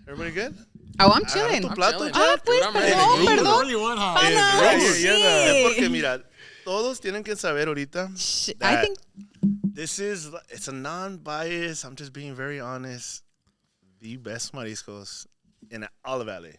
Everybody good? Oh, I'm chilling. Tu plato, chilling. Jack? Pues, perdón, perdón. Really want how? Pana, Es porque, sí. mira, todos tienen que saber ahorita I that think it's a non-bias, I'm just being very honest, the best mariscos in all of LA.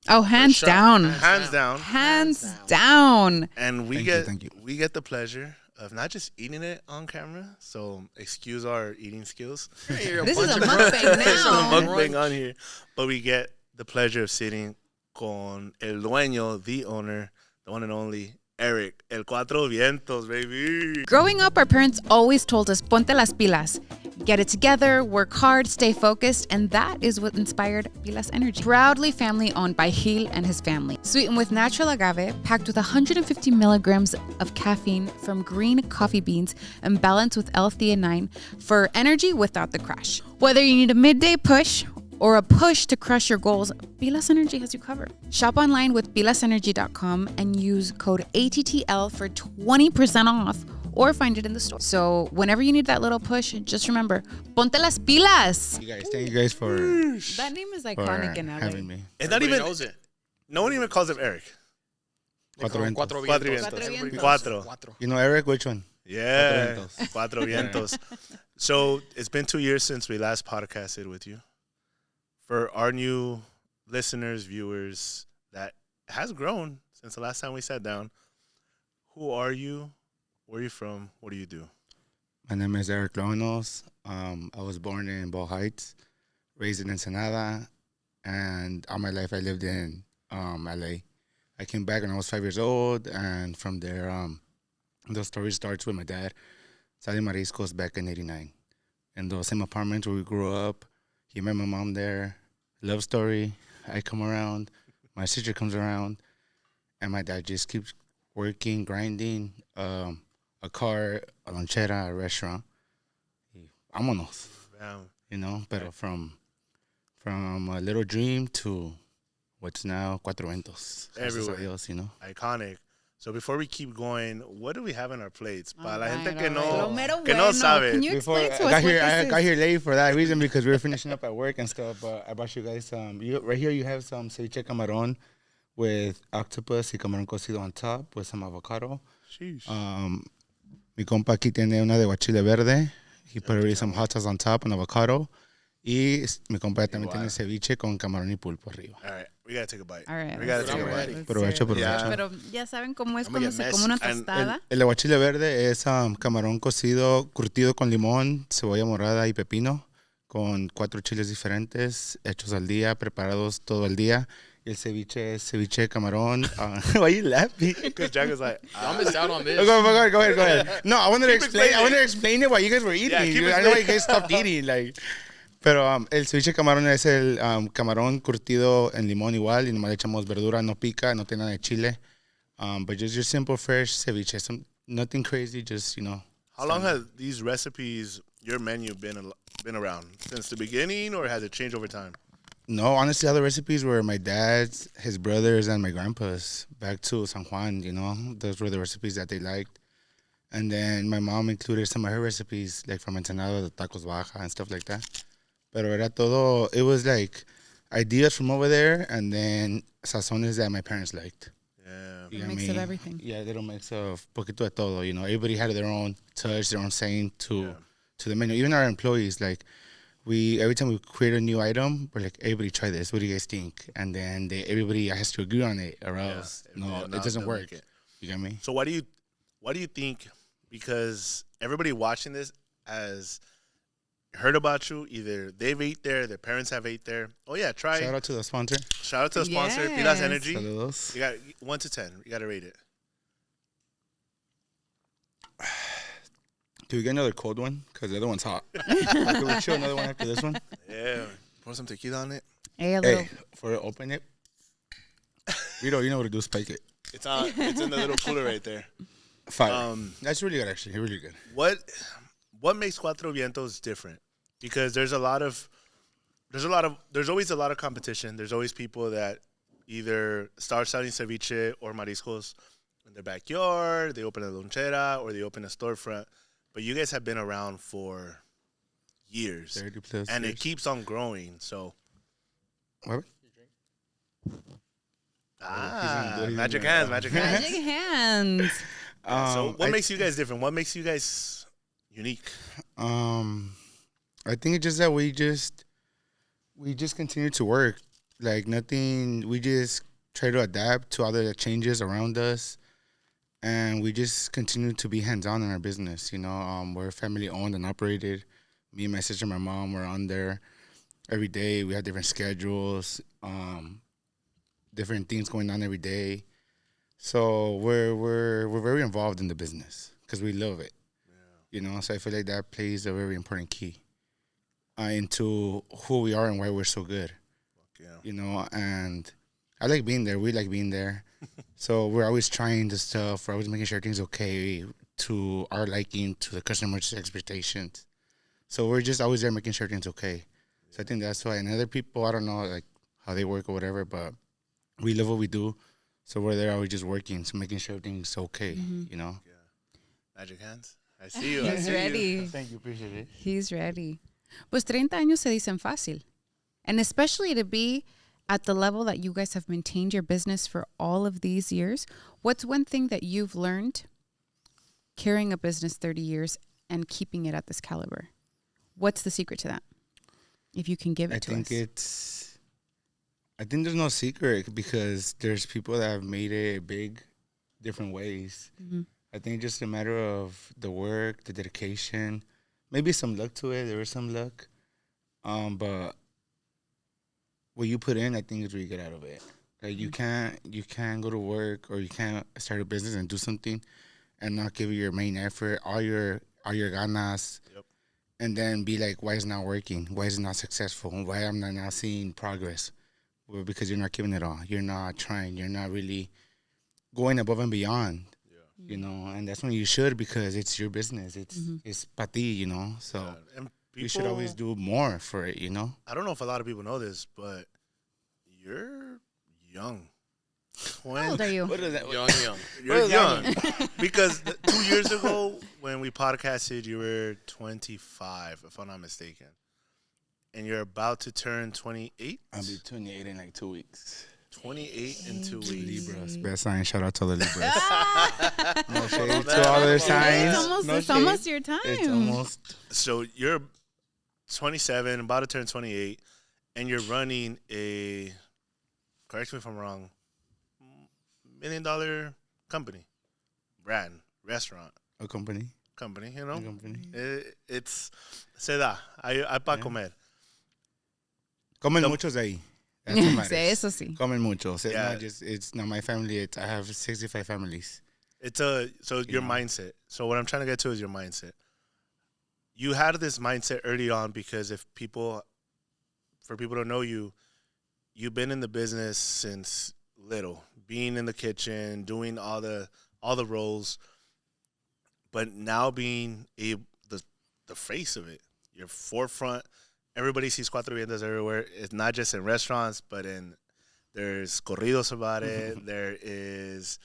Oh, hands sure. down. Hands down. Hands down. And we Thank you. we get the pleasure of not just eating it on camera, so excuse our eating skills. This is a mukbang There's no now. mukbang on here, but we get the pleasure of sitting con el dueño, the owner, the one and only Erik, el Cuatro Vientos, baby. Growing up, our parents always told us, ponte las pilas. Get it together, work hard, stay focused, and that is what inspired Pilas Energy. Proudly family owned by Gil and his family. Sweetened with natural agave, packed with 150 milligrams of caffeine from green coffee beans, and balanced with L-theanine for energy without the crash. Whether you need a midday push or a push to crush your goals, Pilas Energy has you covered. Shop online with pilasenergy.com and use code ATTL for 20% off or find it in the store. So whenever you need that little push, just remember, ponte las pilas. Thank you guys for That name is for iconic in LA. having me. It's not Everybody even, knows it. no one even calls him Erik. Cuatro vientos. Cuatro Cuatro vientos. vientos. Everybody Cuatro. knows Cuatro. You know Erik? Which one? Yeah. Cuatro Cuatro Vientos. So it's been 2 years since we last podcasted with you. For our new listeners, viewers, that has grown since the last time we sat down. Who are you? Where are you from? What do you do? My name is Erik Luevanos. I was born in Bow Heights, raised in Ensenada, and all my life I lived in L.A. I came back when I was 5 years old, and from there, the story starts with my dad selling Mariscos back in '89. In the same apartment where we grew up, he met my mom there. Love story. I come around, my sister comes around, and my dad just keeps working, grinding. A car, a lonchera, a restaurant. Y vámonos. Wow. You know, pero from a little dream to what's now Cuatro Vientos. Gracias a Everywhere. Dios, you know. Iconic. So before we keep going, what do we have in our plates? Para la Alright, gente que alright. Lo no, mero que no bueno. sabe. Can you Before explain to I us got what here, I this got is? here late for that reason because we were finishing up at work and stuff. But I brought you guys some. Right here, you have some ceviche camarón with octopus y camarón cocido on top with some avocado. Sheesh. Mi compa aquí tiene una de guachile verde. He put already some hot sauce on top and avocado. Y mi compa también tiene ceviche con camarón y pulpo arriba. All right. We got to take a bite. All right, We got to let's take do a it. bite. Let's Provecho, do it. provecho. Pero ya saben cómo es I'm gonna cuando se get come una messy. tostada. El aguachile verde es camarón cocido, curtido con limón, cebolla morada y pepino, con 4 chiles diferentes, hechos al día, preparados todo el día. Y el ceviche es ceviche de camarón. Why are you laughing? Because Jack is like, Y'all missed out on this. Go ahead. No, I wanted to explain it while you guys were eating. Yeah, keep I know you guys stopped eating. Pero el ceviche de camarón es el camarón curtido en limón igual. Y nomás le echamos verdura, no pica, no tiene nada de chile. But just your simple, fresh ceviche. Nothing crazy, just, you know. how long have these recipes, your menu, been around? Since the beginning, or has it changed over time? No, honestly, all the recipes were my dad's, his brothers, and my grandpa's back to San Juan, you know. Those were the recipes that they liked. And then my mom included some of her recipes, like from Ensenada, the tacos baja and stuff like that. Pero era todo, it was like ideas from over there and then sazones that my parents liked. Yeah. You A know what I mix of mean? everything. Yeah, a little mix of poquito de todo, you know. Everybody had their own touch, their own saying to the menu. Even our employees, like, every time we create a new item, we're like, everybody try this. What do you guys think? And then everybody has to agree on it, or else it doesn't work. You get me? So why do you think? Because everybody watching this has heard about you. Either they've ate there, their parents have ate there. Oh yeah, try. Shout out to the sponsor. Shout out to the sponsor, Yes. Pilas Energy. Saludos. You got 1 to 10. You got to rate it. Do we get another cold one? Because the other one's hot. Can we chill another one after this one? Yeah. Pour some tequila on it. Hey, a little. Hey, for open it. You know what to do, spike it. It's on. It's in the little cooler right there. Fire. That's really good, actually. Really good. What makes Cuatro Vientos different? Because there's always a lot of competition. There's always people that either start selling ceviche or mariscos in their backyard, they open a lonchera, or they open a storefront. But you guys have been around for years. 30 plus and years. it keeps on growing. So What? Magic hands, magic hands. Magic hands. So what makes you guys different? What makes you guys unique? I think it's just that we just continue to work. Like nothing, we just try to adapt to all the changes around us, and we just continue to be hands-on in our business. We're family owned and operated. Me and my sister, and my mom, we're on there every day. We have different schedules, different things going on every day. So we're very involved in the business because we love it. So I feel like that plays a very important key into who we are and why we're so good. And I like being there. We like being there. So we're always trying the stuff. We're always making sure things okay to our liking, to the customer's expectations. So we're just always there making sure things okay. So I think that's why. And other people, I don't know, like how they work or whatever, but we love what we do. So we're there always just working, so making sure everything's okay, Yeah. Magic hands. I see you. He's ready. Thank you. Appreciate it. He's ready. Pues 30 años se dicen fácil. And especially to be at the level that you guys have maintained your business for all of these years, what's one thing that you've learned carrying a business 30 years and keeping it at this caliber? What's the secret to that? If you can give it to us. I think there's no secret because there's people that have made it big different ways. Mm-hmm. I think it's just a matter of the work, the dedication, maybe some luck to it. There is some luck. But what you put in, I think is what you get out of it. Like you can't go to work or you can't start a business and do something and not give it your main effort, all your ganas, and then be like, why is it not working? Why is it not successful? Why am I not seeing progress? Well, because you're not giving it all. You're not trying. You're not really going above and beyond. And that's when you should, because it's your business. It's pa ti, So and you should always do more for it, I don't know if a lot of people know this, but you're young. How old are you? What is that? Young. You're young. Because 2 years ago, when we podcasted, you were 25, if I'm not mistaken. And you're about to turn 28? I'll be 28 in like 2 weeks. 28 in 2 weeks. Libras. Best sign. Shout out to the Libras. No shade to all their signs. It's almost your time. It's almost. So you're 27, about to turn 28, and you're running a, correct me if I'm wrong, $1 million company, brand, restaurant. A company. A company. A company. It's, se da, hay para comer. Comen muchos ahí. That's what matters. Sí, eso sí. Comen muchos. It's not my family. I have 65 families. Your mindset. So what I'm trying to get to is your mindset. You had this mindset early on because for people to know you, you've been in the business since little, being in the kitchen, doing all the roles, but now being the face of it, your forefront. Everybody sees Cuatro Vientos everywhere. It's not just in restaurants, but there's corridos about it. There is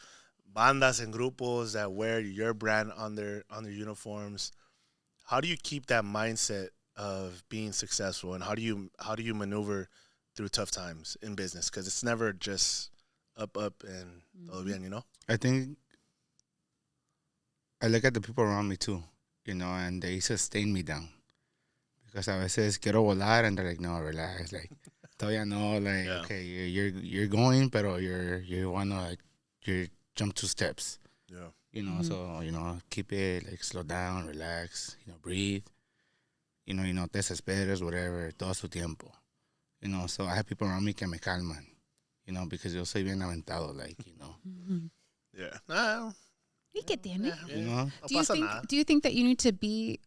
bandas and grupos that wear your brand on their uniforms. How do you keep that mindset of being successful, and how do you maneuver through tough times in business? Because it's never just up and todo bien, I think I look at the people around me too, and they sustain me down. Because a veces quiero volar and they're like, no, relax, like todavía no, like okay, you're going, pero you wanna you jump 2 steps. So keep it, like slow down, relax, breathe. No te desesperes, whatever, todo su tiempo. So I have people around me que me calman, because yo soy bien aventado, like, Yeah. No. ¿Y qué tiene? No pasa nada. Do you think that you need to be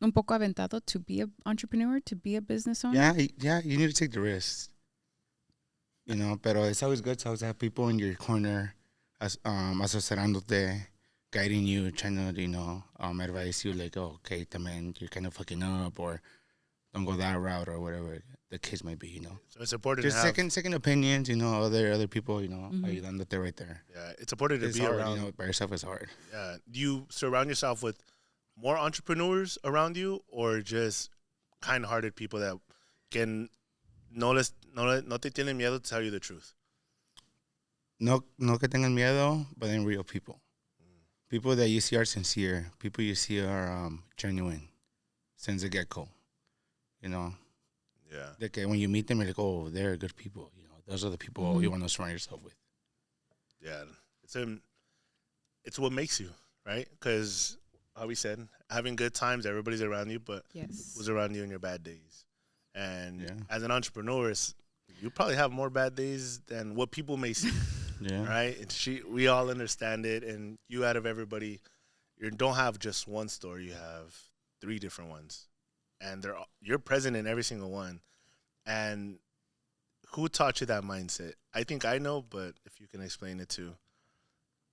un poco aventado to be an entrepreneur, to be a business owner? Yeah, you need to take the risks. Pero it's always good to always have people in your corner, asesorándote, guiding you, trying to, advise you, like, oh, okay, también, you're kind of fucking up, or don't go that route, or whatever the case might be, So it's important Just to have... second opinions, other people, ayudándote right there. Yeah, it's important to It's be hard, around... by yourself is hard. Yeah. Do you surround yourself with more entrepreneurs around you, or just kind-hearted people that can no te tienen miedo to tell you the truth. No que tengan miedo, but then real people. People that you see are sincere. People you see are genuine since the get-go. You know, Yeah. like when you meet them, you're like, oh, they're good people. You know, those are the people you want to surround yourself with. Yeah. It's what makes you, right? Because, how we said, having good times, everybody's around you, but Yes. who's around you in your bad days? And Yeah. as an entrepreneur, you probably have more bad days than what people may see. Yeah. Right? And we all understand it. And you, out of everybody, you don't have just one store. You have 3 different ones, and you're present in every single one. And who taught you that mindset? I think I know, but if you can explain it to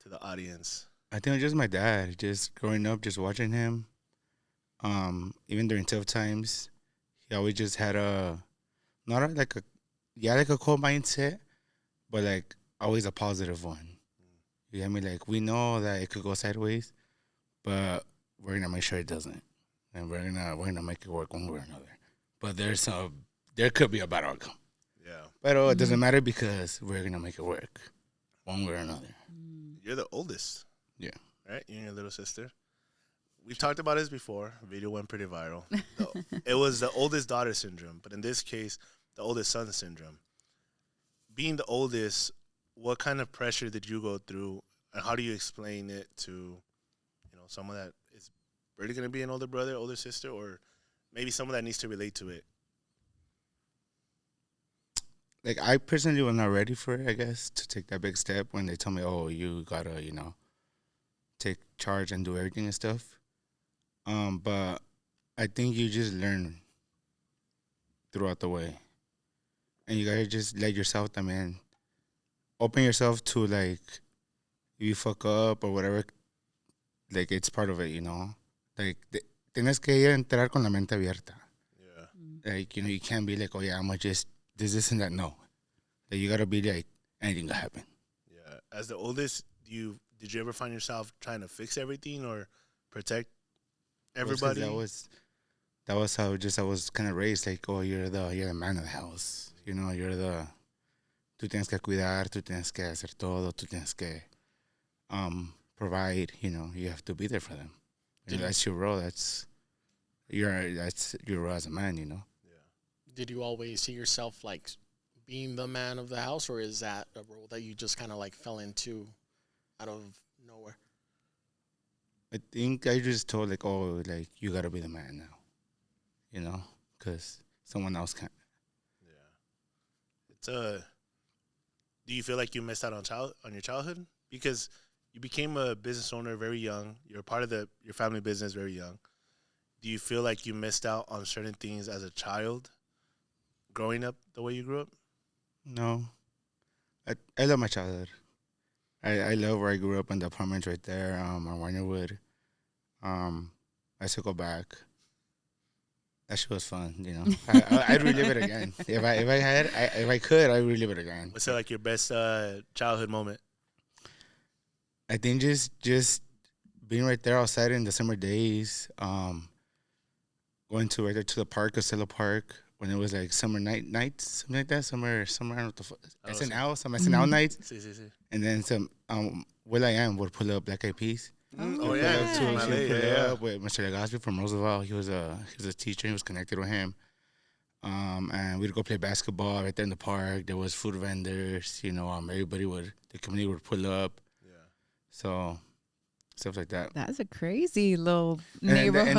the audience. I think it was just my dad. Just growing up, just watching him. Even during tough times, he always just had like a cold mindset, but like always a positive one. You get me? Like we know that it could go sideways, but we're gonna make sure it doesn't, and we're gonna make it work one way or another. But there could be a bad outcome. Yeah. But it doesn't matter because we're gonna make it work one way or another. You're the oldest. Yeah. Right? You and your little sister. We've talked about this before. Video went pretty viral. It was the oldest daughter syndrome, but in this case, the oldest son syndrome. Being the oldest, what kind of pressure did you go through, and how do you explain it to, someone that is really going to be an older brother, older sister, or maybe someone that needs to relate to it? Like I personally was not ready for it, I guess, to take that big step when they told me, oh, you gotta, take charge and do everything and stuff. But I think you just learn throughout the way. And you gotta just let yourself, open yourself to like, if you fuck up or whatever, like it's part of it, Like, tienes que ir a entrar con la mente abierta. Yeah. Like, you can't be like, oh yeah, I'm gonna just this and that. No. Like, you gotta be like, anything can happen. Yeah. As the oldest, did you ever find yourself trying to fix everything or protect everybody? That was how I was kind of raised. Like, oh, you're the man of the house. Tú tienes que cuidar, tú tienes que hacer todo, tú tienes que provide. You have to be there for them. That's your role. That's your role as a man. Yeah. Did you always see yourself like being the man of the house, or is that a role that you just kind of like fell into out of nowhere? I think I just told like, oh, like you gotta be the man now, because someone else can't. Yeah. Do you feel like you missed out on your childhood because you became a business owner very young? You're part of your family business very young. Do you feel like you missed out on certain things as a child, growing up the way you grew up? No, I love my childhood. I love where I grew up in the apartments right there on Warnerwood. I still go back. That shit was fun, I'd relive it again. If I could, I'd relive it again. What's like your best childhood moment? I think just being right there outside in the summer days, going to right there to the park, Costello Park, when it was like summer nights, something like that. Summer, I don't know what the fuck. Some SNL nights. Sí. And then some, will.i.am would pull up Black Eyed Peas. Oh yeah, Pull yeah. up with Mr. Legaspi from Roosevelt. He was a teacher. He was connected with him. And we'd go play basketball right there in the park. There was food vendors. The community would pull up. Yeah. So stuff like that. That's a crazy little neighborhood.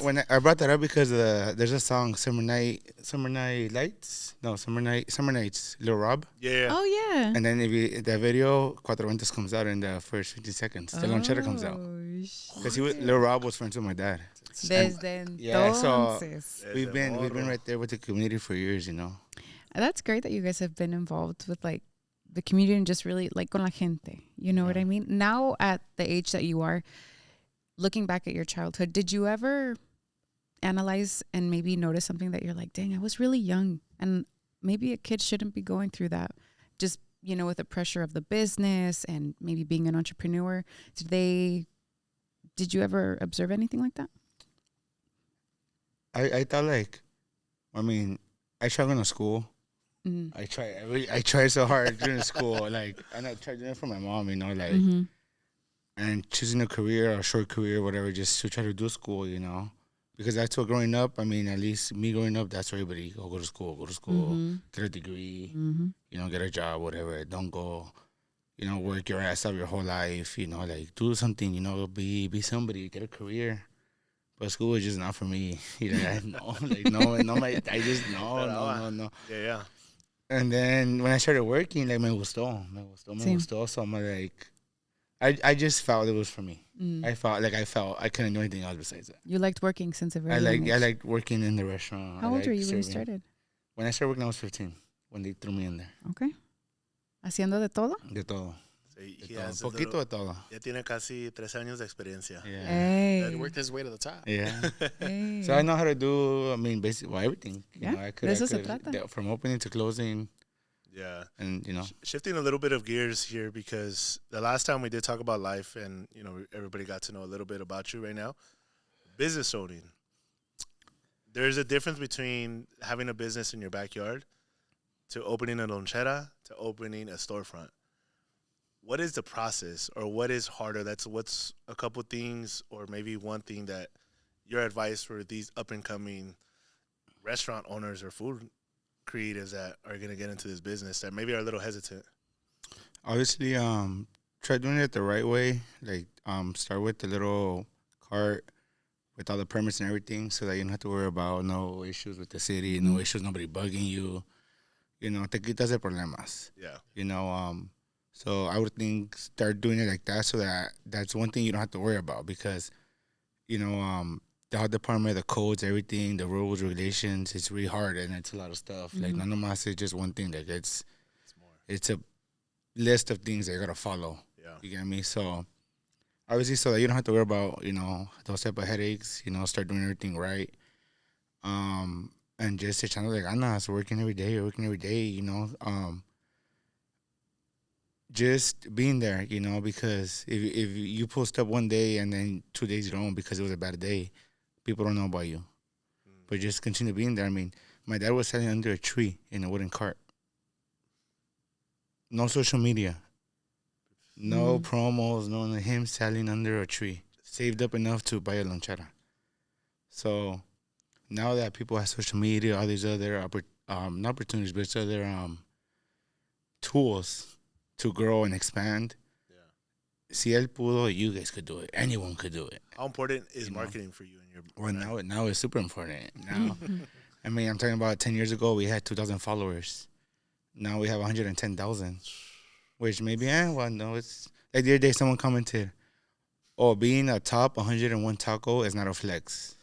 When I brought that up because there's a song, Summer Nights, Lil Rob. Yeah. Oh yeah. And then that video, Cuatro Vientos comes out in the first 50 seconds. The Lonchera comes out. Because Lil Rob was friends with my dad. Desde entonces. We've been right there with the community for years, That's great that you guys have been involved with like the community and just really like con la gente. You know what I mean? Now at the age that you are, looking back at your childhood, did you ever analyze and maybe notice something that you're like, dang, I was really young and maybe a kid shouldn't be going through that? Just, with the pressure of the business and maybe being an entrepreneur. Did you ever observe anything like that? I thought like I mean, I tried going to school. Mhm. I tried so hard during school. Like, and I tried doing it for my mom, like, Mhm. and choosing a career or a short career, whatever, just to try to do school, Because that's what growing up, I mean, at least me growing up, that's where everybody go to school, Mhm. get a degree, Mhm. get a job, whatever. Don't go, work your ass up your whole life, like do something, be somebody, get a career. But school is just not for me. I just, no. Yeah. And then when I started working, like, me Sí. gustó. So I'm like, I just felt it was for me. Mm. I felt I couldn't do anything else besides that. You liked working since a very I young age. liked working in the restaurant. How old were you when you started? When I started working, I was 15. When they threw me in there. Okay. ¿Haciendo de todo? De todo. So he De todo. has Poquito de todo. Ya tiene casi 13 años de experiencia. Yeah. Hey. He worked his way to the top. Yeah. Hey. So I know how to do, I mean, basically, everything. Yeah, I de eso se trata. From opening to closing. Yeah. And, Shifting a little bit of gears here, because the last time we did talk about life and, everybody got to know a little bit about you right now. Business owning. There's a difference between having a business in your backyard to opening a lonchera to opening a storefront. What is the process, or what is harder? What's a couple things, or maybe one thing that your advice for these up-and-coming restaurant owners or food creatives that are going to get into this business that maybe are a little hesitant? Obviously, try doing it the right way. Like, start with the little cart with all the permits and everything, so that you don't have to worry about no issues with the city, no issues, nobody bugging you. Te quitas de problemas. Yeah. So I would think start doing it like that, so that's one thing you don't have to worry about, because, the health department, the codes, everything, the rules, regulations, it's really hard, and it's a lot of stuff. Like, none of my is just one thing. Like, it's a list of things that you got to follow. Yeah. You get me? So, obviously, so that you don't have to worry about, those type of headaches, start doing everything right. And just echando de ganas, working every day, just being there, because if you post up one day and then 2 days you don't because it was a bad day, people don't know about you. But just continue being there. I mean, my dad was selling under a tree in a wooden cart. No social media. No promos, no him selling under a tree. Saved up enough to buy a lonchera. So now that people have social media, all these other not opportunities, but it's other tools to grow and expand. Si él pudo, you guys could do it. Anyone could do it. How important is marketing for you and your brand? Well, now it's super important. Now, I mean, I'm talking about 10 years ago, we had 2,000 followers. Now we have 110,000, which maybe, no, it's like the other day someone commented, being a top 101 taco is not a flex.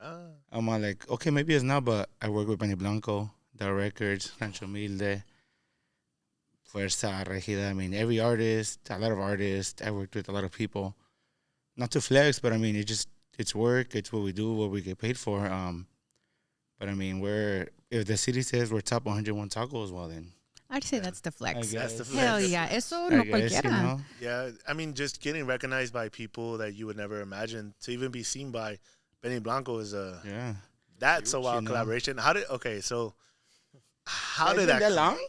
I'm like, okay, maybe it's not, but I work with Benny Blanco, the Records, Rancho Humilde, Fuerza, Regida. I mean, every artist, a lot of artists. I worked with a lot of people. Not to flex, but I mean, it's work. It's what we do, what we get paid for. But I mean, if the city says we're top 101 tacos, well then. I'd say that's the flex. That's the flex. Hell yeah. Eso no cualquiera. Yeah, I mean, just getting recognized by people that you would never imagine, to even be seen by Benny Blanco is that's a wild collaboration. How did that long?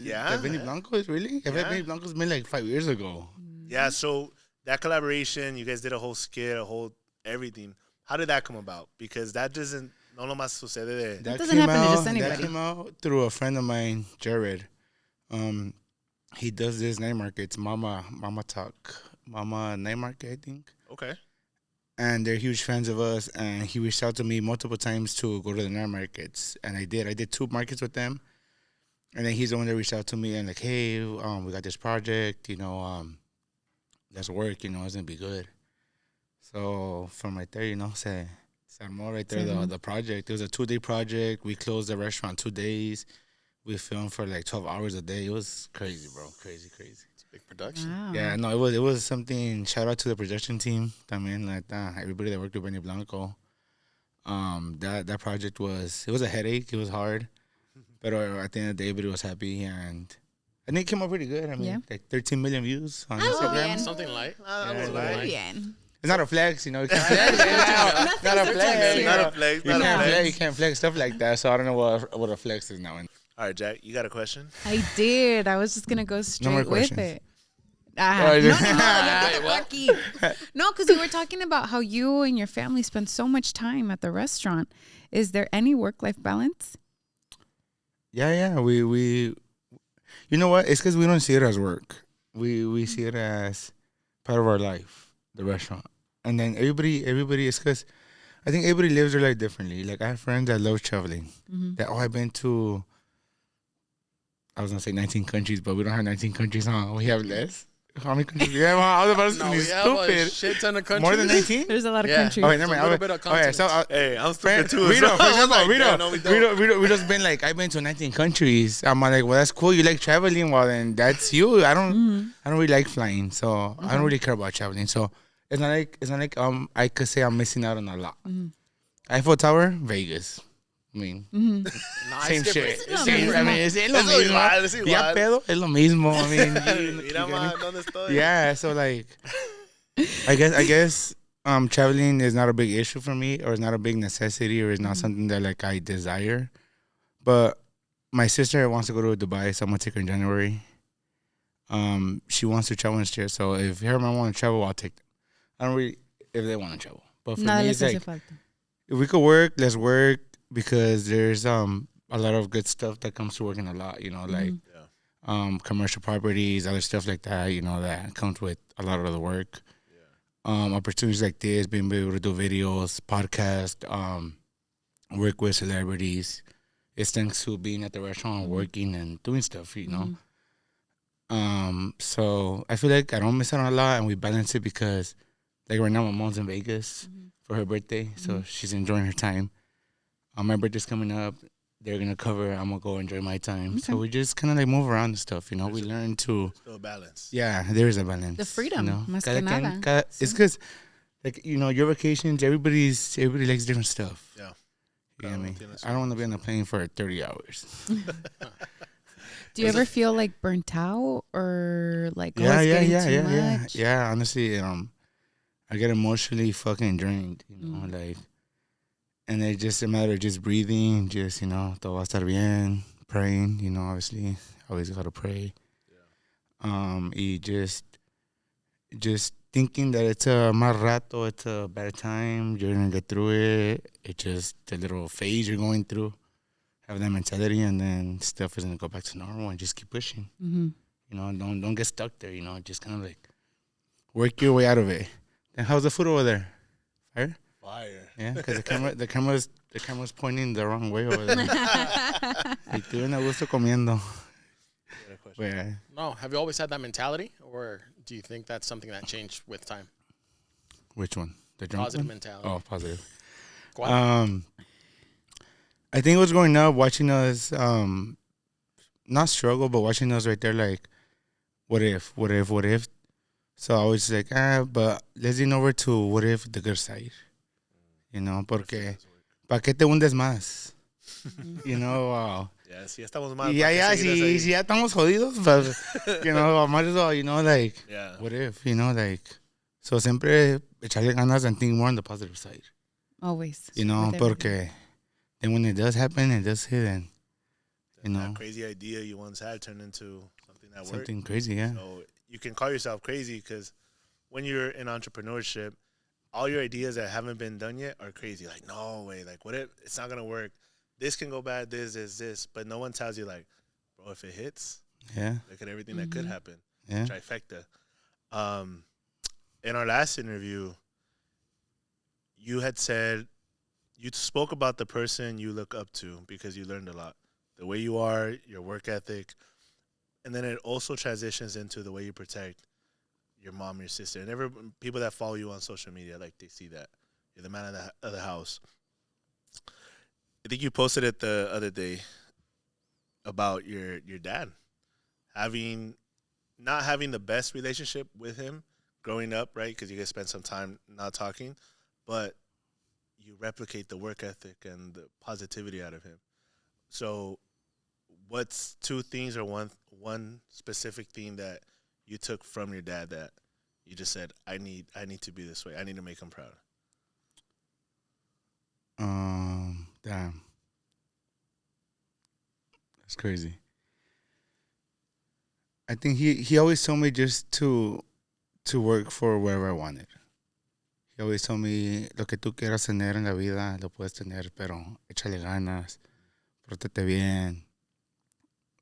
Yeah. Benny Blanco is really? Benny Blanco's been like 5 years ago. Yeah, so that collaboration, you guys did a whole skit, a whole everything. How did that come about? Because that doesn't, no nomás sucede de... That doesn't happen to just anybody. That came out through a friend of mine, Jared. He does this night markets, Mama Night Market, I think. Okay. And they're huge fans of us, and he reached out to me multiple times to go to the night markets, and I did. I did 2 markets with them. And then he's the one that reached out to me and like, hey, we got this project, let's work, it's going to be good. So from right there, se armó right there the project. It was a 2-day project. We closed the restaurant 2 days. We filmed for like 12 hours a day. It was crazy, bro. Crazy. It's a big production. Wow. Yeah, no, it was something. Shout out to the production team. También, like everybody that worked with Benny Blanco. That project was a headache. It was hard. But at the end of the day, everybody was happy, and I think it came out pretty good. I mean, like 13 million views on Instagram. Something like. Muy bien. It's not a flex, No, Nothing's not a a flex. flex. Not Yeah. a flex. You Not a can't flex. flex. You can't flex stuff like that. So I don't know what a flex is now. All right, Jack, you got a question? I did. I was just gonna go straight more with questions. it. Oh, No, because you were talking about how you and your family spend so much time at the restaurant. Is there any work-life balance? Yeah. We. You know what? It's because we don't see it as work. We see it as part of our life, the restaurant. And then everybody is because I think everybody lives their life differently. Like I have friends that love traveling. That I've been to. I was gonna say 19 countries, but we don't have 19 countries. Huh? We have less. How many countries do we have? I was about to No, be we have a stupid. shit ton of countries. More than 19? There's a lot of Yeah. countries. Okay, never It's a mind. little bit of Okay, so continents. Hey, I'm friend, stupid too. Rito, so for I was example, like, Rito, yeah, no, we don't. we just been like, I've been to 19 countries. I'm like, well, that's cool. You like traveling? Well, then that's you. I don't really like flying, so I don't really care about traveling. So it's not like I could say I'm missing out on a lot. Eiffel Tower, Vegas. I mean, Nah, same it's shit. different. Same, I mean, es lo Es mismo. igual, es igual. Ya pedo, es lo mismo. I mean, Mira más, ¿dónde estoy? yeah, so like, I guess traveling is not a big issue for me, or it's not a big necessity, or it's not something that like I desire. But my sister wants to go to Dubai, so I'm gonna take her in January. She wants to travel next year, so if her mom want to travel, I'll take them. I don't really if they want to travel, but for Nada me, les it's hace like falta. if we could work, let's work, because there's a lot of good stuff that comes to working a lot. You know, like commercial properties, other stuff like that. You know, that comes with a lot of the work. Opportunities like this, being able to do videos, podcast, work with celebrities. It's thanks to being at the restaurant, working and doing stuff, you know. So I feel like I don't miss out on a lot, and we balance it because, like right now, my mom's in Vegas for her birthday, so she's enjoying her time. My birthday's coming up. They're gonna cover. I'm gonna go enjoy my time. So we just kind of like move around and stuff, you know. We learn to. Still balance. Yeah, there is a balance. The freedom, you know? más que nada. It's because, like, you know, your vacations, everybody likes different stuff. Yeah. You know what I mean? I don't want to be on a plane for 30 hours. Do you ever feel like burnt out or like Yeah. much? Yeah, honestly, I get emotionally fucking drained, you know, like, and it's just a matter of just breathing, just, you know, todo va a estar bien, praying, you know, obviously, always got to pray. Y just thinking that it's a mal rato, it's a bad time, you're going to get through it. It's just a little phase you're going through. Have that mentality, and then stuff is going to go back to normal and just keep pushing. You know, don't get stuck there, you know, just kind of like work your way out of it. Then how's the food over there? Fire? Fire. Yeah, because the camera's pointing the wrong way over there. Y estoy bien a gusto comiendo. Yeah. No, have you always had that mentality, or do you think that's something that changed with time? Which one? The drunk Positive one? mentality. Oh, positive. ¿Cuál? I think it was growing up, watching us, not struggle, but watching us right there, like, what if? So I was like, but let's lean over to what if the good side. You know, porque, ¿para qué te hundes más? You know, Yeah, si estamos mal. si ya estamos jodidos, but, you know, might as well, you know, like, what if, you know, like, so siempre echarle ganas and think more on the positive side. Always. You know, with porque everything. then when it does happen, it does hit, and, you know, That crazy idea you once had turned into something that worked. something crazy, yeah. So you can call yourself crazy because when you're in entrepreneurship, all your ideas that haven't been done yet are crazy. Like, no way. Like, what if it's not going to work? This can go bad, this. But no one tells you, like, bro, if it hits, look at everything that could happen. Yeah. Trifecta. In our last interview, you had said, you spoke about the person you look up to because you learned a lot. The way you are, your work ethic. And then it also transitions into the way you protect your mom, your sister, and people that follow you on social media, like they see that you're the man of the house. I think you posted it the other day about your dad not having the best relationship with him growing up, right? Because you guys spent some time not talking, but you replicate the work ethic and the positivity out of him. So, what's two things or one specific thing that you took from your dad that you just said, I need to be this way. I need to make him proud? Damn. That's crazy. I think he always told me just to work for wherever I wanted. He always told me, lo que tú quieras tener en la vida, lo puedes tener, pero échale ganas, pórtate bien,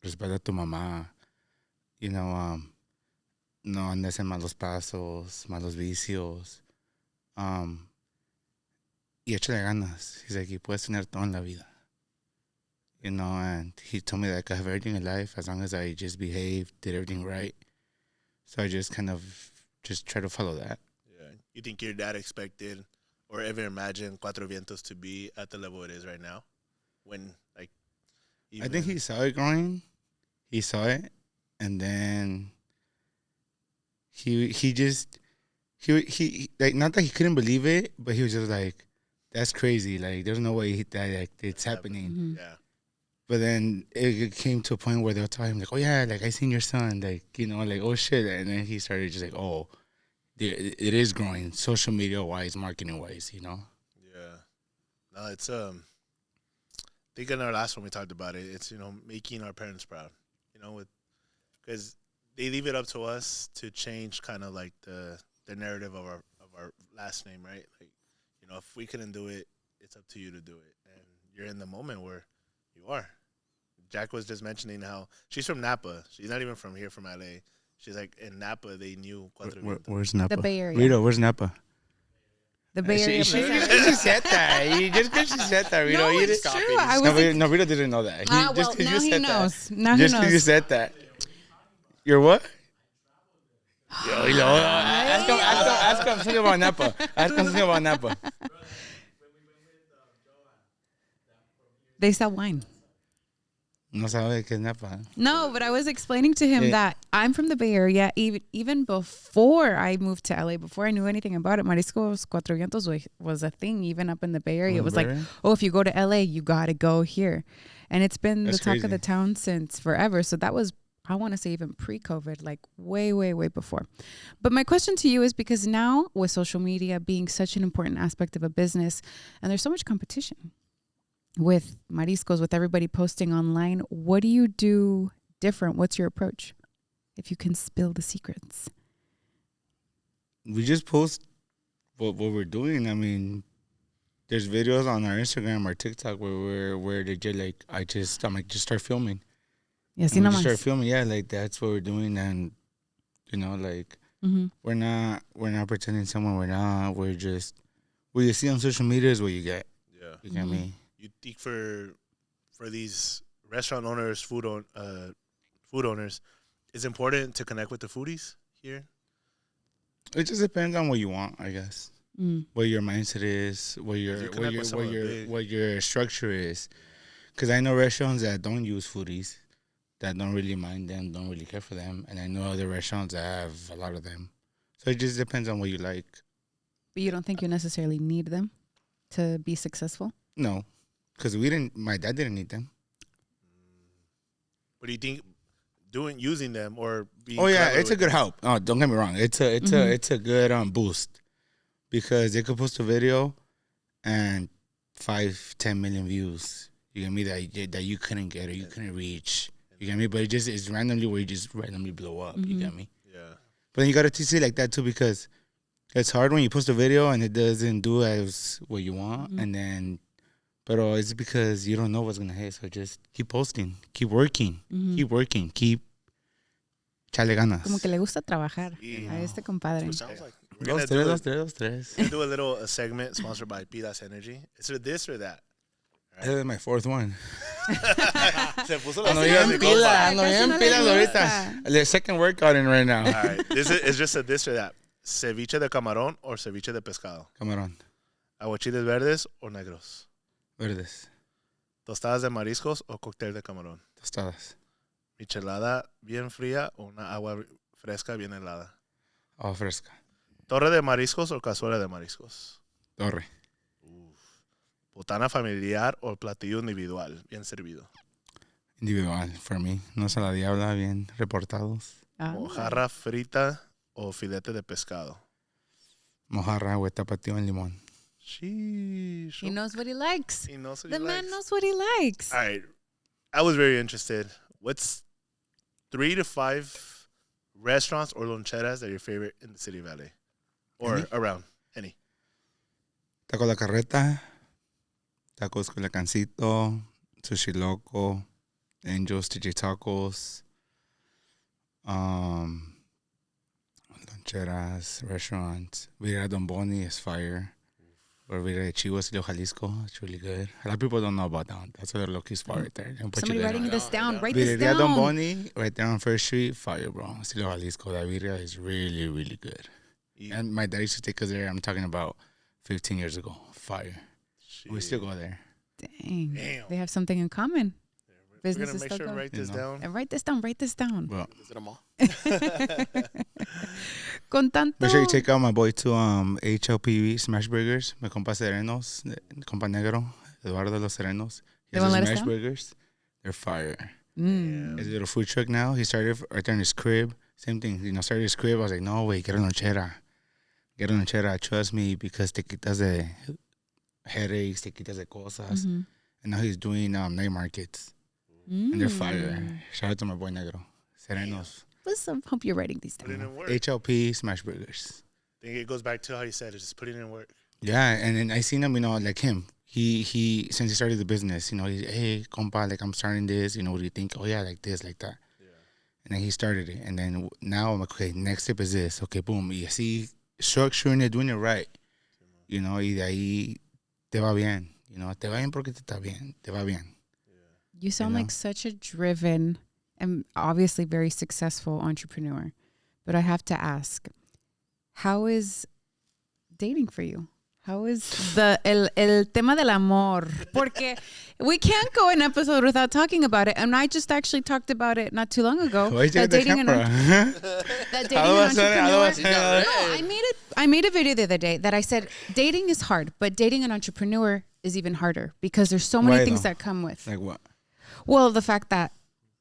respeta a tu mamá, you know, no andes en malos pasos, malos vicios, y échale ganas. He's like, y puedes tener todo en la vida. You know, and he told me that I could have everything in life as long as I just behaved, did everything right. So I just kind of just try to follow that. Yeah. You think your dad expected or ever imagined Cuatro Vientos to be at the level it is right now? When, like, I think he saw it growing. He saw it, and then he like, not that he couldn't believe it, but he was just like, "That's crazy! Like, there's no way that like, it's happening." Mm-hmm. Yeah. But then it came to a point where they were telling him, like, "Oh yeah, like I seen your son, like, you know, like, oh shit," and then he started just like, "Oh, it is growing, social media wise, marketing wise, you know." Yeah. No, it's I think in our last one we talked about it. It's, you know, making our parents proud. You know, because they leave it up to us to change kind of like the narrative of our last name, right? Like, you know, if we couldn't do it, it's up to you to do it. And you're in the moment where you are. Jack was just mentioning how she's from Napa. She's not even from here, from L.A. She's like, in Napa, they knew Cuatro Vientos. Where's Napa? The Bay Area. Rito, where's Napa? The Bay Area. She said that. Just because she said that, Rito. No, you it's didn't- true. I was No, Rito didn't know that. well, Just 'cause now you he said that. knows. Now Just he because you knows. said that. You're what? Ask him something about Napa. Ask him something about Napa. They sell wine. No sabe qué es Napa. No, but I was explaining to him that I'm from the Bay Area. Even before I moved to LA, before I knew anything about it, Mariscos Cuatro Vientos was a thing. Even up in the Bay Area, it was like, oh, if you go to LA, you gotta go here, and it's been That's the talk crazy. of the town since forever. So that was, I want to say, even pre-COVID, like way, way, way before. But my question to you is, because now with social media being such an important aspect of a business, and there's so much competition with Mariscos, with everybody posting online, what do you do different? What's your approach? If you can spill the secrets. We just post what we're doing. I mean, there's videos on our Instagram or TikTok where they just like, I'm like, just start filming. Yes, And we just start filming. Yeah, like that's what we're doing, and you know, like we're not pretending someone we're not. We're just what you see on social media is what you get. Yeah. You get me? You think for these restaurant owners, food owners, it's important to connect with the foodies here? It just depends on what you want, I guess. What your mindset is, what your structure is. Because I know restaurants that don't use foodies, that don't really mind them, don't really care for them, and I know other restaurants that have a lot of them. So it just depends on what you like. But you don't think you necessarily need them to be successful? No, because my dad didn't need them. What do you think? Using them or being? Oh yeah, clever it's a with good them? help. Oh, don't get me wrong. It's a good boost, because they could post a video and 5-10 million views. You get me, that you couldn't get or you couldn't reach. You get me, but it's randomly where you just randomly blow up. You get me. Yeah. But then you gotta see it like that too, because it's hard when you post a video and it doesn't do as what you want, and then. But it's because you don't know what's gonna hit, so just keep posting, keep working, keep chale ganas. Como que le gusta trabajar Sí. a este compadre. It sounds like we're Dos, gonna tres. do a segment sponsored by Pilas Energy. Is it this or that? This is my fourth one. Se puso Ando las bien pilas de pilas, compa. ando bien Casi no le pilas gusta. ahorita. The second workout in right now. All right. It's just a this or that. Ceviche de camarón or ceviche de pescado. Camarón, Aguachiles verdes o negros. verdes, Tostadas de mariscos o cóctel de camarón. tostadas, Michelada bien fría o una agua fresca bien helada. agua fresca, Torre de mariscos o cazuela de mariscos. torre, Botana familiar o platillo individual bien servido. individual, for me. No se la diabla, bien reportados. Mojarra frita o filete de pescado. Mojarra, agua tapatío en limón. Sheesh. He knows what he likes. He knows what The he man likes. knows what he likes. All right. I was very interested. What's 3 to 5 restaurants or loncheras that are your favorite in the city of LA? Or Any? around? Any. Taco La Carreta, Tacos Culiacancito, Sushi Loco, Angels TJ Tacos, loncheras, restaurants. Vira Don Boni is fire. Or Vira de Chivos, Rio Jalisco. It's really good. A lot of people don't know about that. That's a low key spot right there. Somebody writing this down. Write this Birria Don down. Boni, right there on First Street, fire, bro. Estilo Jalisco. That birria is really, really good. Yeah. And my dad used to take us there. I'm talking about 15 years ago. Fire. We still go there. Dang. Damn. They have something in common. We're Business going is to make still sure to going. write this down. And write this down. Write this down. Bro, Visit them all. Con tanto. make sure you check out my boy to HLPV Smash Burgers. Mi compa Serenos, mi compa Negro, Eduardo de los Serenos. He They has won't let us Smash down? Burgers. They're fire. Mm. It's a little food truck now. He started right there in his crib. Same thing. Started his crib. I was like, no, wait, get a lonchera. Get a lonchera. Trust me, because te quitas de headaches, te quitas de cosas. Mm-hmm. And now he's doing night markets. And they're fire. Shout out to my boy Negro. Serenos. Listen, hope you're writing these Put it down. in work. HLP Smash Burgers. I think it goes back to how you said it. Just put it in work. Yeah, and then I seen him, like him. He since he started the business, he's, hey, compa, like I'm starting this, what do you think? Oh yeah, like this, like that. Yeah. And then he started it. And then now I'm like, okay, next step is this. Okay, boom. Y así, structuring it, doing it right. Y de ahí te va bien. Te va bien porque te está bien. Te va bien. You sound like such a driven and obviously very successful entrepreneur. But I have to ask, how is dating for you? How is el tema del amor? Porque we can't go an episode without talking about it. And I just actually talked about it not too long ago. Why That dating an entrepreneur. No, I made a video the other day that I said dating is hard, but dating an entrepreneur is even harder because there's so many Why things though? that come with. Like what? Well, the fact that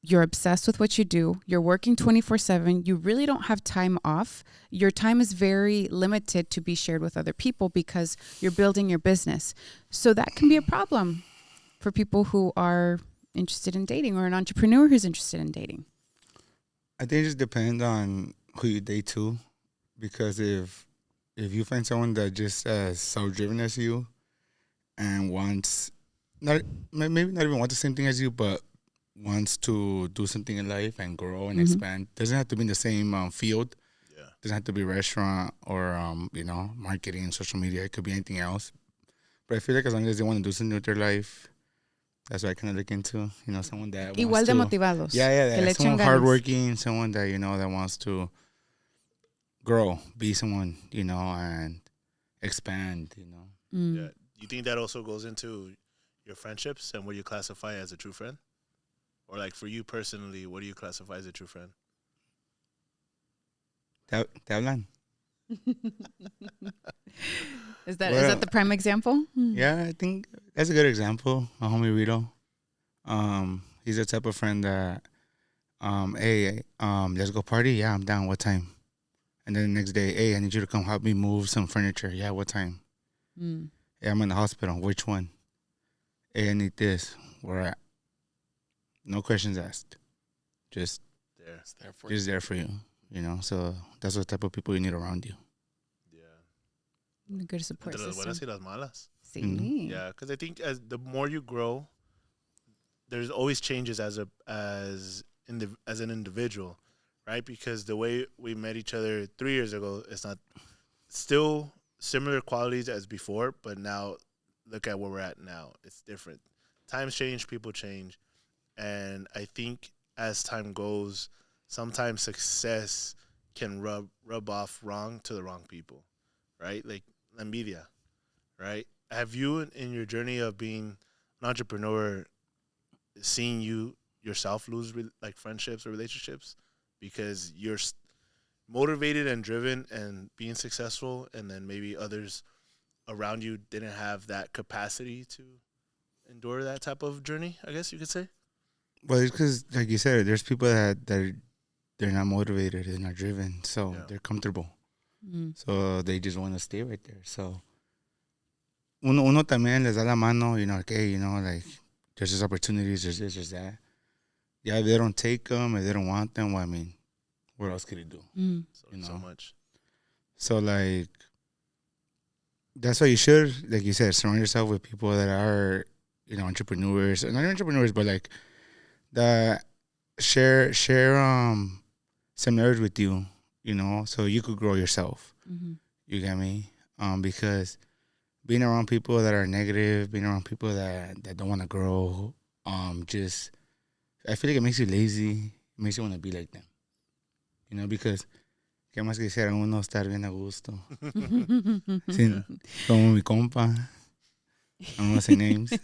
you're obsessed with what you do, you're working 24/7, you really don't have time off. Your time is very limited to be shared with other people because you're building your business. So that can be a problem for people who are interested in dating or an entrepreneur who's interested in dating. I think it just depends on who you date too. Because if you find someone that just as self-driven as you and wants, maybe not even want the same thing as you, but wants to do something in life and grow and expand, doesn't have to be in the same field. Yeah. Doesn't have to be restaurant or, marketing, social media. It could be anything else. But I feel like as long as they want to do something with their life, that's what I kind of look into. Someone that Igual wants de to, motivados. Yeah. Que le Someone echan ganas. hardworking, someone that, that wants to grow, be someone, and expand, Mm. Yeah. You think that also goes into your friendships and what you classify as a true friend? Or like for you personally, what do you classify as a true friend? Te hablan. Is that the prime example? Yeah, I think that's a good example. My homie Rito. He's the type of friend that, hey, let's go party. Yeah, I'm down. What time? And then the next day, hey, I need you to come help me move some furniture. Yeah, what time? Mm. Yeah, I'm in the hospital. Which one? Hey, I need this. Where at? No questions asked. Just There. It's there for there for you. So that's the type of people you need around you. Yeah. A good support Entre las buenas system. y las malas. Sí. Yeah, because I think as the more you grow, there's always changes as an individual, right? Because the way we met each other 3 years ago, it's not still similar qualities as before, but now look at where we're at now. It's different. Times change, people change, and I think as time goes, sometimes success can rub off wrong to the wrong people, right? Like envidia, right? Have you, in your journey of being an entrepreneur, seen yourself lose like friendships or relationships because you're motivated and driven and being successful, and then maybe others around you didn't have that capacity to endure that type of journey, I guess you could say? Well, it's because, like you said, there's people that they're not motivated, they're not driven, so they're comfortable. Mm. So they just want to stay right there. So uno también les da la mano, okay, like, there's just opportunities, there's this, there's that. Yeah, if they don't take them, if they don't want them, well, I mean, what else could he do? So much. So, like, that's why you should, like you said, surround yourself with people that are, entrepreneurs. Not entrepreneurs, but, like, that share similarities with you, so you could grow yourself. You get me? Because being around people that are negative, being around people that don't want to grow, just, I feel like it makes you lazy. It makes you want to be like them. Because ¿qué más quisiera uno estar bien a gusto? Sin, como mi compa. I don't want to say names. Hey,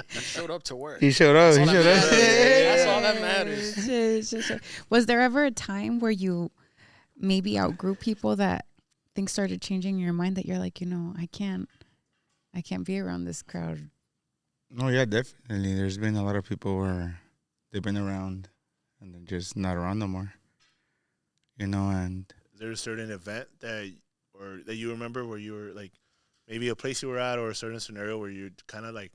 he showed up to work. He showed up. That's all that matters. Was there ever a time where you maybe outgrew people that things started changing in your mind that you're like, I can't be around this crowd? No, yeah, definitely. There's been a lot of people where they've been around and they're just not around no more. And is there a certain event that you remember where you were like, maybe a place you were at or a certain scenario where you kind of like,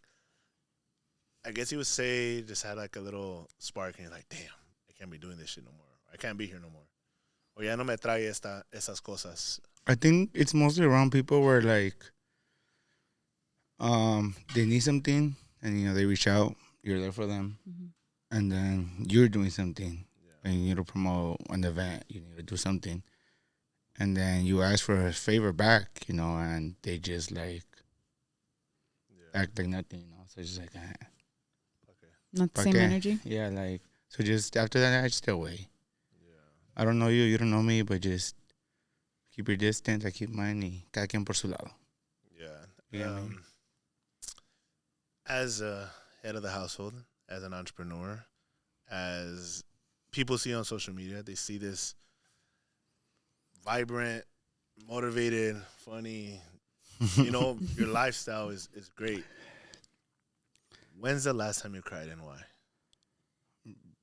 I guess you would say, just had like a little spark and you're like, damn, I can't be doing this shit no more. I can't be here no more. O ya no me trae esas cosas. I think it's mostly around people where, like, they need something and, they reach out, you're there for them. And then you're doing something. And you need to promote an event, you need to do something. And then you ask for a favor back, and they just, like, act like nothing, So it's just like, Okay. Not the same energy? Yeah, like, so just after that, I just stay away. Yeah. I don't know you, you don't know me, but just keep your distance, I keep mine, y cada quien por su lado. Yeah. As a head of the household, as an entrepreneur, as people see on social media, they see this vibrant, motivated, funny, your lifestyle is great. When's the last time you cried and why?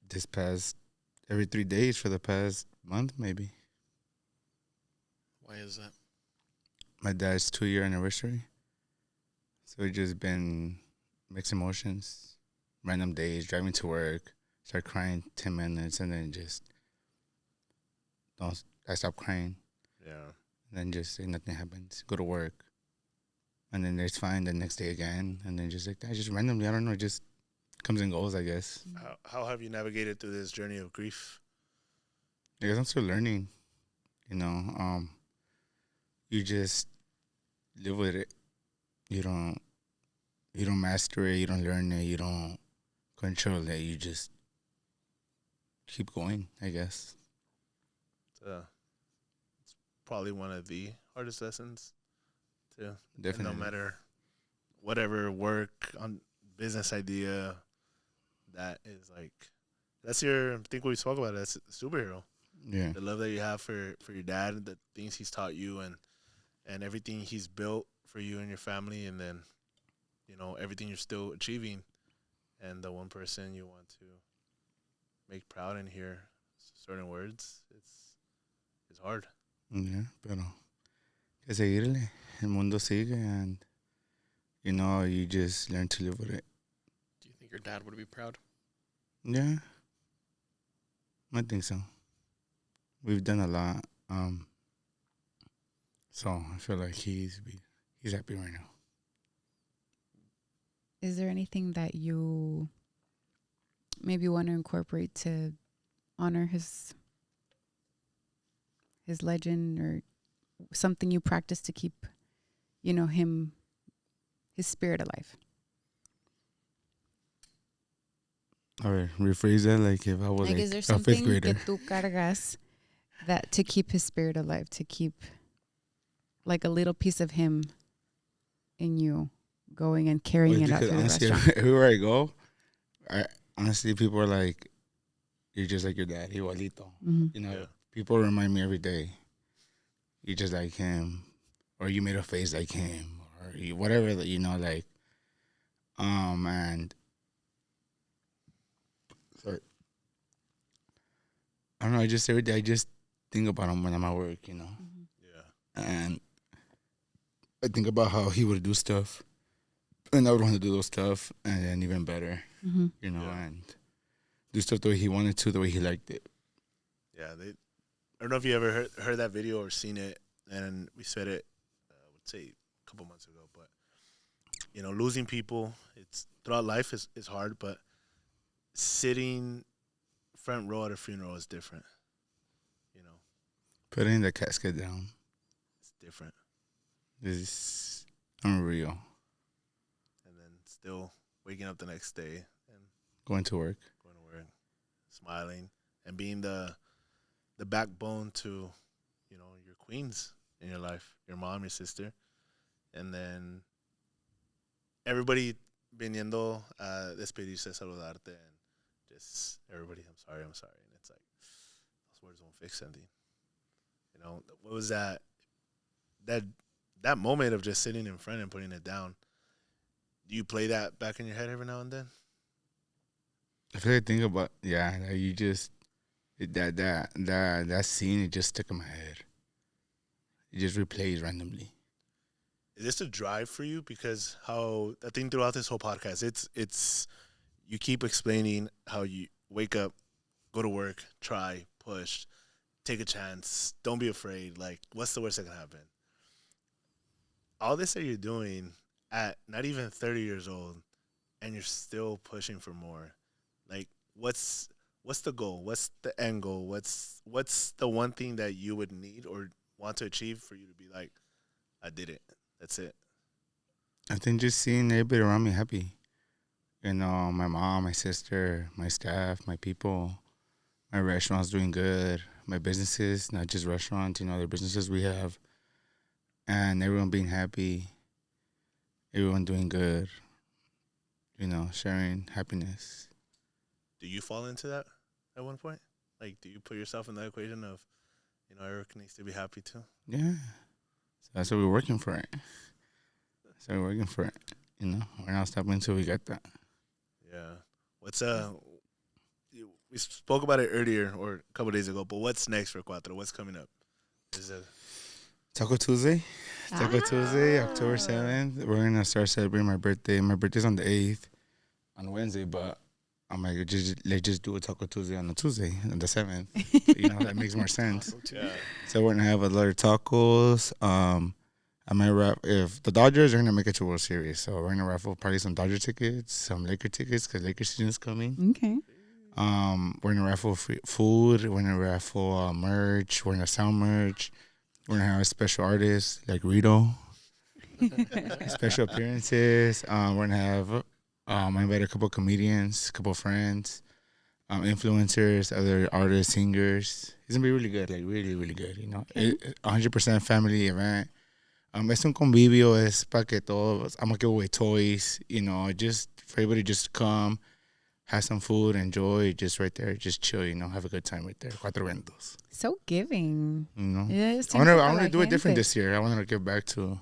This past, every 3 days for the past month, maybe. Why is that? My dad's 2-year anniversary. So it's just been mixed emotions, random days, driving to work, start crying 10 minutes, and then just I stop crying. Yeah. And then just say nothing happens. Go to work. And then it's fine the next day again. And then just like that, just randomly, I don't know, it just comes and goes, I guess. How have you navigated through this journey of grief? I guess I'm still learning, you just live with it. You don't master it, you don't learn it, you don't control it, you just keep going, I guess. It's probably one of the hardest lessons too. Definitely. And no matter whatever work on business idea, that is like, that's your, I think we spoke about it, that's a superhero. Yeah. The love that you have for your dad, the things he's taught you, and everything he's built for you and your family, and then, everything you're still achieving, and the one person you want to make proud and hear certain words, it's hard. Yeah, pero que seguirle. El mundo sigue, and, you just learn to live with it. Do you think your dad would be proud? Yeah. I think so. We've done a lot. So I feel like he's happy right now. Is there anything that you maybe want to incorporate to honor his legend, or something you practice to keep, his spirit alive? All right, rephrase that. Like if I was is there a something fifth grader. que tú cargas that to keep his spirit alive, to keep like a little piece of him in you going and carrying it out through the honestly, restaurant? everywhere I go, honestly, people are like, you're just like your dad, igualito. Mm-hmm. People remind me every day, you're just like him, or you made a face like him, or whatever that, like, and sorry. I don't know, every day I just think about him when I'm at work, Yeah. And I think about how he would do stuff, and I would want to do those stuff, and then even better, you know, and do stuff the way he wanted to, the way he liked it. Yeah, I don't know if you ever heard that video or seen it, and we said it, I would say a couple months ago, but losing people, it's throughout life is hard, but sitting front row at a funeral is different. Putting the casket down It's different. is unreal. And then still waking up the next day and Going to work. smiling, and being the backbone to, your queens in your life, your mom, your sister, and then everybody viniendo a despedirse, saludarte, and just everybody, I'm sorry, and it's like those words won't fix anything. What was that moment of just sitting in front and putting it down? Do you play that back in your head every now and then? I feel like think about like you just that scene, it just stuck in my head. It just replays randomly. Is this a drive for you? Because how I think throughout this whole podcast, it's you keep explaining how you wake up, go to work, try, push, take a chance, don't be afraid. Like, what's the worst that can happen? All this that you're doing at not even 30 years old, and you're still pushing for more. Like, what's the goal? What's the end goal? What's the one thing that you would need or want to achieve for you to be like, I did it. That's it. I think just seeing everybody around me happy. My mom, my sister, my staff, my people, my restaurant's doing good. My businesses, not just restaurants, the businesses we have. And everyone being happy. Everyone doing good. Sharing happiness. Do you fall into that at one point? Like, do you put yourself in that equation of, Erik needs to be happy too? Yeah. So that's what we're working for it. We're not stopping until we get that. Yeah. We spoke about it earlier or a couple of days ago, but what's next for Cuatro? What's coming up? Taco Tuesday. Tuesday, October 7th. We're going to start celebrating my birthday. My birthday's on the 8th, on Wednesday, but I'm like, let's just do a Taco Tuesday on the Tuesday, on the 7th. That makes more sense. Yeah. So we're going to have a lot of tacos. I might if the Dodgers are going to make it to World Series. So we're going to raffle probably some Dodger tickets, some Laker tickets, because Laker season is coming. Okay. We're going to raffle free food. We're going to raffle merch. We're going to sell merch. We're going to have a special artist like Rito. Special appearances. We're going to have, I invited a couple comedians, a couple friends, influencers, other artists, singers. It's going to be really good, like really, really good, 100% family event. Es un convivio, es para que todos, I'm going to give away toys, just for everybody just to come, have some food, enjoy, just right there, just chill, have a good time right there. Cuatro Vientos. So giving. Yeah, I want to do it different this year. I want to give back to,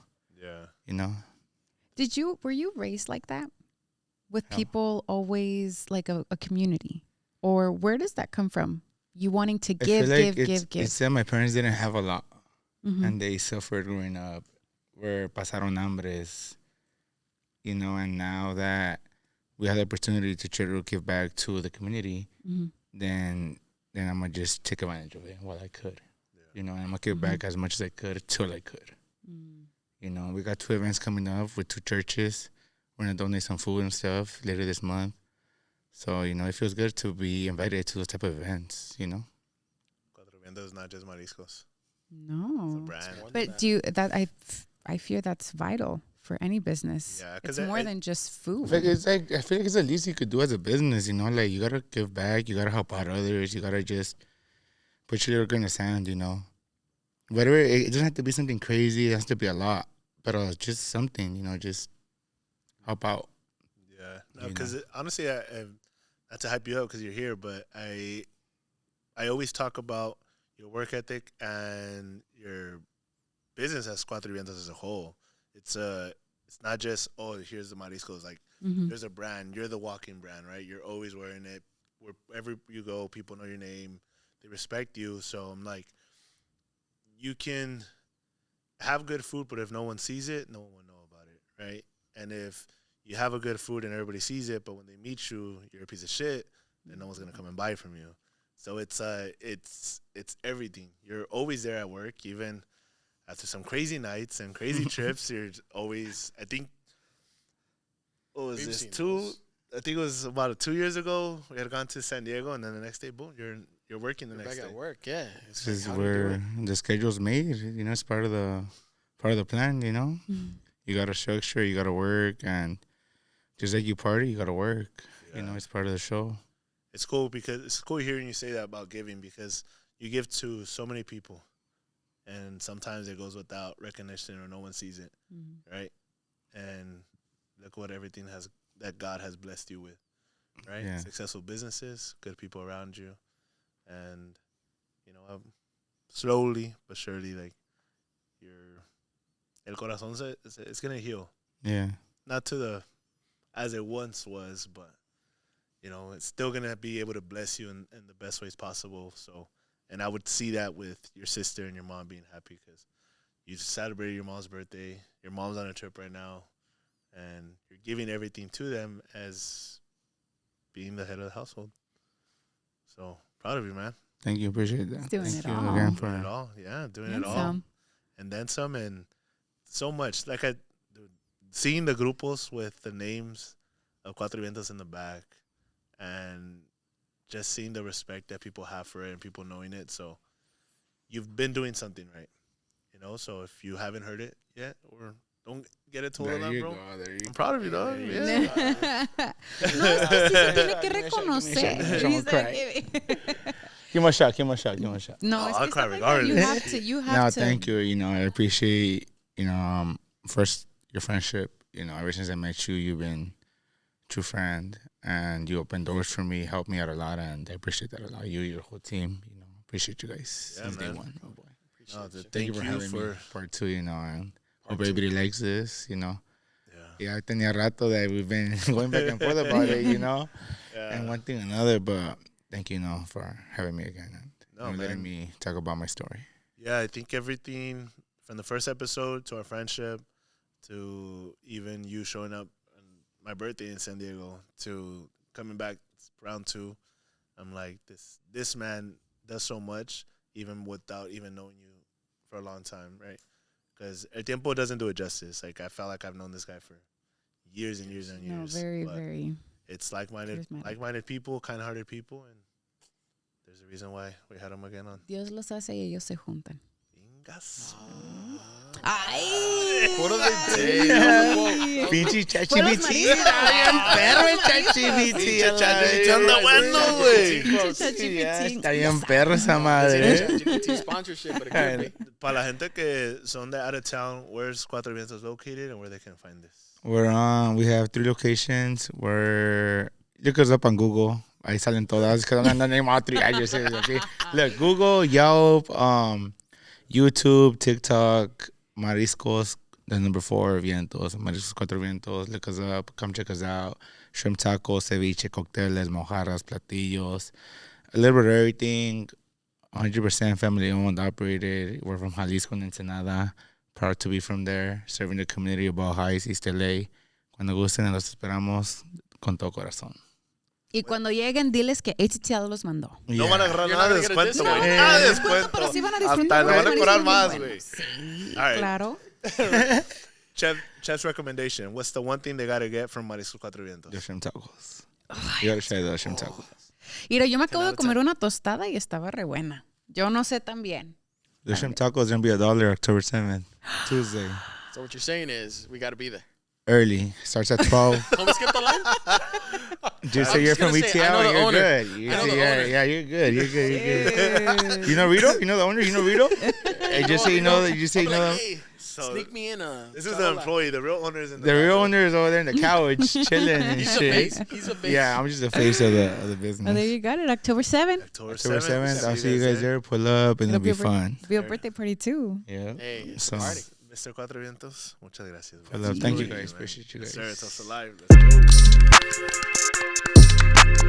Were you raised like that? With people always like a community? Or where does that come from? You wanting to give. It's said my parents didn't have a lot. And they suffered growing up. Where pasaron hambres, and now that we have the opportunity to try to give back to the community, then I'm going to just take advantage of it while I could. And I'm going to give back as much as I could till I could. We got 2 events coming up with 2 churches. We're going to donate some food and stuff later this month. So, it feels good to be invited to those type of events, Cuatro Vientos is not just Mariscos. No. It's a brand. But I fear that's vital for any business. Yeah, it's more than just food. I feel like it's the least you could do as a business, like you gotta give back, you gotta help out others, you gotta just put your little grain of sand, Whatever, it doesn't have to be something crazy, it has to be a lot, but just something, just help out. Yeah, because honestly, I not to hype you up because you're here, but I always talk about your work ethic and your business as Cuatro Vientos as a whole. It's not just, here's the Mariscos. Like, there's a brand. You're the walking brand, right? You're always wearing it. Wherever you go, people know your name. They respect you. So I'm like, you can have good food, but if no one sees it, no one will know about it, right? And if you have a good food and everybody sees it, but when they meet you, you're a piece of shit, then no one's gonna come and buy from you. So it's everything. You're always there at work, even after some crazy nights and crazy trips. You're always. I think. What was this? I think it was about 2 years ago. We had gone to San Diego, and then the next day, boom, you're working the next back day. at work, yeah. This is where the schedule's made. You know, it's part of the plan. You know, you got to structure, you got to work, and just like you party, you got to work. Yeah. You know, it's part of the show. It's cool because it's cool hearing you say that about giving, because you give to so many people, and sometimes it goes without recognition or no one sees it, right? And look what everything that God has blessed you with, right? Yeah. Successful businesses, good people around you, and you know, slowly but surely, like el corazón it's gonna heal. Yeah. Not to as it once was, but you know, it's still gonna be able to bless you in the best ways possible. So, and I would see that with your sister and your mom being happy because you celebrated your mom's birthday. Your mom's on a trip right now, and you're giving everything to them as being the head of the household. So proud of you, man. Thank you, appreciate that. Doing Thank it you all. again Doing it all, yeah, doing it all, some. And then some, and so much. Like seeing the grupos with the names of Cuatro Vientos in the back. And just seeing the respect that people have for it and people knowing it. So you've been doing something right, you know? So if you haven't heard it yet or don't get it told on, bro, I'm proud of you, dog. Yeah. No, es que sí se tiene que reconocer. Give me a shot, give me a shot, give me a shot. No, I'll cry regardless. You have to. Thank you. You know, I appreciate, you know, first, your friendship. You know, ever since I met you, you've been a true friend. And you opened doors for me, helped me out a lot, and I appreciate that a lot. You, your whole team, you know, appreciate you guys since day one. Oh boy, thank you for having me. Part 2, you know, and hope everybody likes this, you know. Yeah, tenía rato that we've been going back and forth about it, you know, and one thing another. But thank you, you know, for having me again and letting me talk about my story. Yeah, I think everything from the first episode to our friendship to even you showing up my birthday in San Diego to coming back round 2, I'm like, this man does so much even without even knowing you for a long time, right? Because El Tiempo doesn't do it justice. Like, I felt like I've known this guy for years and years and years. No, very. It's like-minded people, kind-hearted people, and there's a reason why we had him again on. Dios los hace y ellos se juntan. Ay. What do they say? Pinche ChatGPT. Perro el ChatGPT. ChatGPT anda bueno, güey. Está bien perro esa madre. ChatGPT sponsorship, but it could be. Para la gente que son de out of town, where's Cuatro Vientos located and where they can find this? We have 3 locations. Look us up on Google. Ahí salen todas. Because I'm not naming all 3 addresses. Okay? Look, Google, Yelp, YouTube, TikTok, Mariscos, the number 4, Vientos, Mariscos Cuatro Vientos. Look us up. Come check us out. Shrimp tacos, ceviche, cocteles, mojarras, platillos. A little bit of everything. 100% family owned, operated. We're from Jalisco and Ensenada. Proud to be from there. Serving the community of Ball Heights, East L.A. Cuando gusten, los esperamos con todo corazón. Y cuando lleguen, diles que ATTL los mandó. Yeah. No van a agarrar nada de descuento, güey. No, Nada de descuento. Pero sí van a disfrutar. Hasta le van a cobrar más, güey. Sí, right. Claro. Chef's recommendation. What's the one thing they got to get from Mariscos Cuatro Vientos? The shrimp tacos. You gotta try the shrimp tacos. Mira, yo me acabo de comer una tostada y estaba re buena. Yo no sé tan bien. The shrimp tacos are going to be $1 October 7th, Tuesday. So what you're saying is we got to be there. Early. Starts at 12. ¿Cómo es que está line? Just say you're from ETL, you're good. Yeah, you're good. You're good. You know Rito? You know the owner? You know Rito? Hey, just say you know. Hey, sneak me in. This is the employee. The real owner is in the real owner is over there in the couch chilling and He's shit. He's a face. Yeah, I'm just the face of the business. Oh, there you got it. October 7th. October 7th. I'll see you guys there. Pull up and it'll be fun. Be a birthday party too. Yeah. Hey, it's So, a party. Mr. Cuatro Vientos, muchas gracias. Pull up. Thank you guys. Appreciate you guys. Sir, it's also live. Let's go.